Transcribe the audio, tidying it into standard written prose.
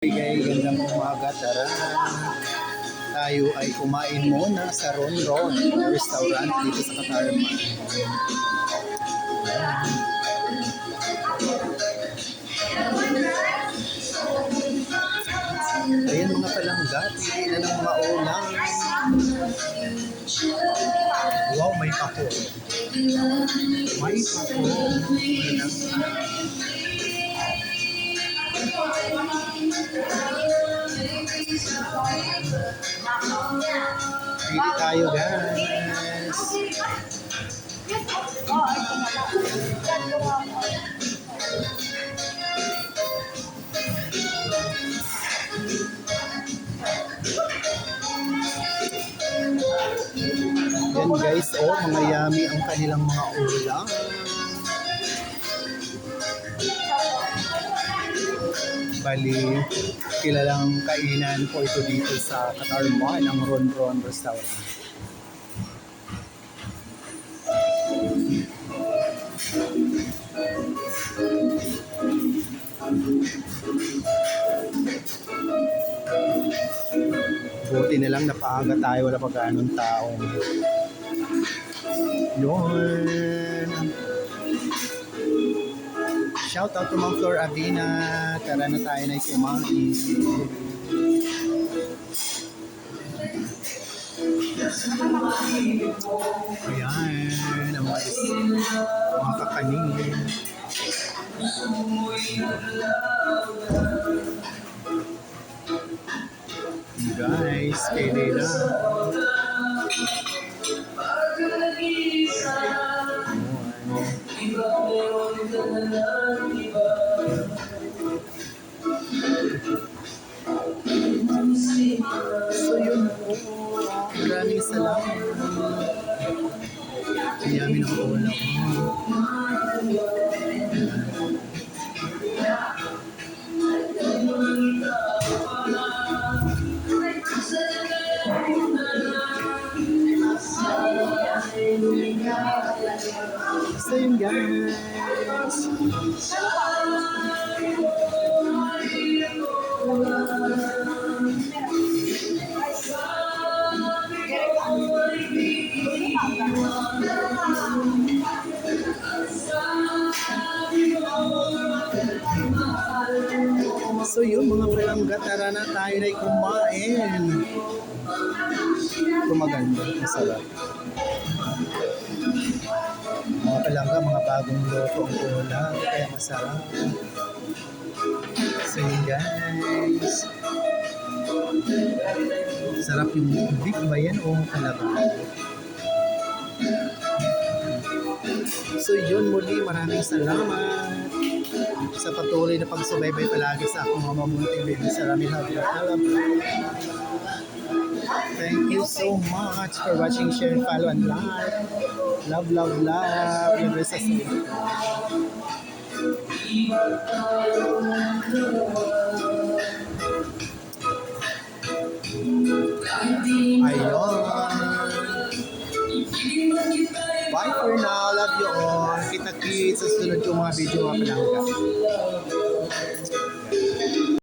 Gandang umaga, tara. Tayo ay kumain muna sa Ron Ron restaurant dito sa Katarman. Ayan mga palangga, pili na ng mga ulam. Wow, may pako. May pako. Pili tayo, guys. Yan guys, oh, mga yummy ang kanilang mga ulam. Bali, kilalang kainan po ito dito sa Katarman, ang Ron Ron Restaurant. Buti na lang napaaga tayo, wala pa ganun tao. Yun. Shout out to Ma'am Flor Avina. Tara na tayo na kumain. Ayan, ang mga kakanin. Guys, pwede na. So yun po, maraming salamat. Ang yummy ng ulam. So yun guys. So yun mga palangga, tara na tayo na kumain. Ito maganda, masarap. Mga palangga, mga bagong luto ang ulam, kaya masarap. So yun guys. Sarap yung beef ba yan o kalabaw? So yun muli, maraming salamat sa patuloy na pagsubaybay palagi sa akong mga mamunting baby sa Rami Alam. Thank you so much for watching, share, follow, and like. Love, love, love. Yung resa sa ayun. Bye for now. Love you all. Kita-kits sa sunod yung mga video mga palangga.